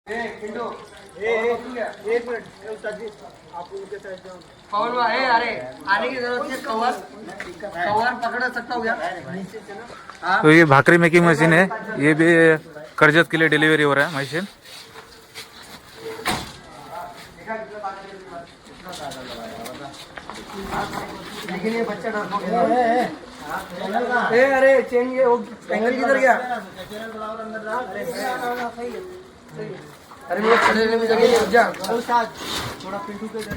एक मिनट आप उनके साइड जाओ। पवन भाई, अरे आने की जरूरत है। कवर कवर पकड़ सकता हूँ क्या? तो ये भाकरी मेकिंग मशीन है, ये भी कर्जत के लिए डिलीवरी हो रहा है मशीन। लेकिन ये बच्चा डरपोक है। अरे चेंज ये एंगल किधर गया? अरे मेरे खड़े में जगह नहीं जा। थोड़ा पिंटू के इधर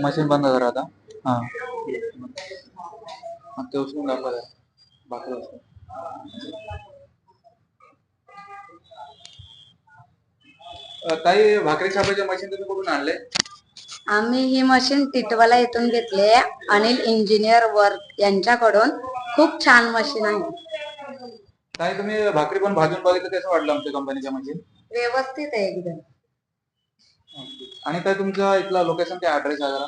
मशीन बंद करा आता। हाँ, ते उचलून दाखवा जरा. भाकरी उचलून. ताई, भाकरी छापायचे मशीन तुम्ही कुठून आणले? आम्ही ही मशीन टिटवाला येथून घेतले, अनिल इंजिनियर वर्क यांच्याकडून। खूप छान मशीन आहे। ताई, तुम्ही भाकरी पण भाजून बघितलं, कसं वाटलं आमच्या कंपनीच्या मशीन? व्यवस्थित आहे एकदम। आणि ताई, तुमचा इथला लोकेशन काय, ऍड्रेस आहे जरा?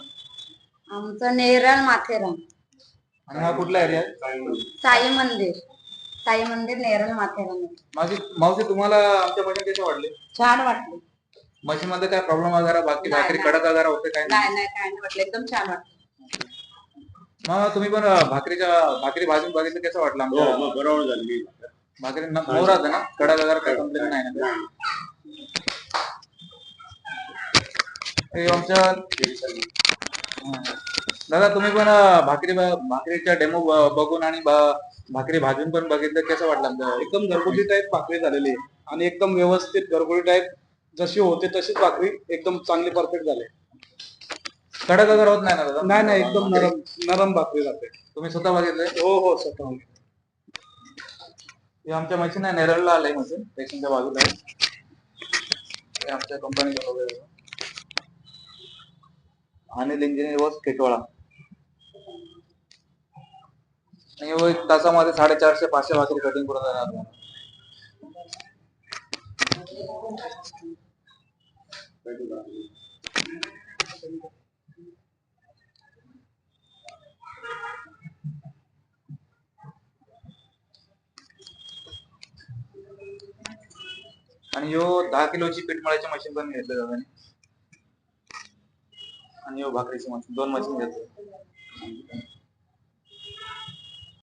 आमचं नेरळ माथेरान। आणि हा कुठला एरिया आहे? साई मंदिर, साई मंदिर नेरळ माथेरान। मावशी, तुम्हाला आमच्या मशीन कशी वाटली? छान वाटली। मशीन मध्ये काय प्रॉब्लेम वगैरे, बाकी भाकरी कडक वगैरे होते काय? नाही नाही, काय नाही वाटलं, एकदम छान वाटलं। मग तुम्ही पण भाकरी भाजून बघितलं, कसं वाटलं आमच्या? बरोबर झाली भाकरी मोर आहे ना, कडक वगैरे काय कंप्लेंट नाही ना? आमच्या दादा, तुम्ही पण भाकरीच्या डेमो बघून आणि भाकरी भाजून पण बघितलं, कसं वाटलं? एकदम घरगुती टाईप भाकरी झालेली आहे आणि एकदम व्यवस्थित घरगुती टाईप जशी होते तशीच भाकरी एकदम चांगली परफेक्ट झाली। कडक वगैरे होत नाही ना दादा? नाही नाही, एकदम नरम भाकरी जाते। तुम्ही स्वतः बघितलंय? हो स्वतः। हे आमच्या मशीन आहे, नेरळला आलंय मशीन, स्टेशनच्या बाजूला आहे। आमच्या कंपनीचा वगैरे अनिल इंजिनियर वर्क्स टिटवाळा। आणि एक तासामध्ये 450-500 भाकरी कटिंग करून देणार। आणि 10 किलोची पीठ मळायची मशीन पण घेतलं दादाने, आणि भाकरीची मशीन, 2 मशीन घेतली।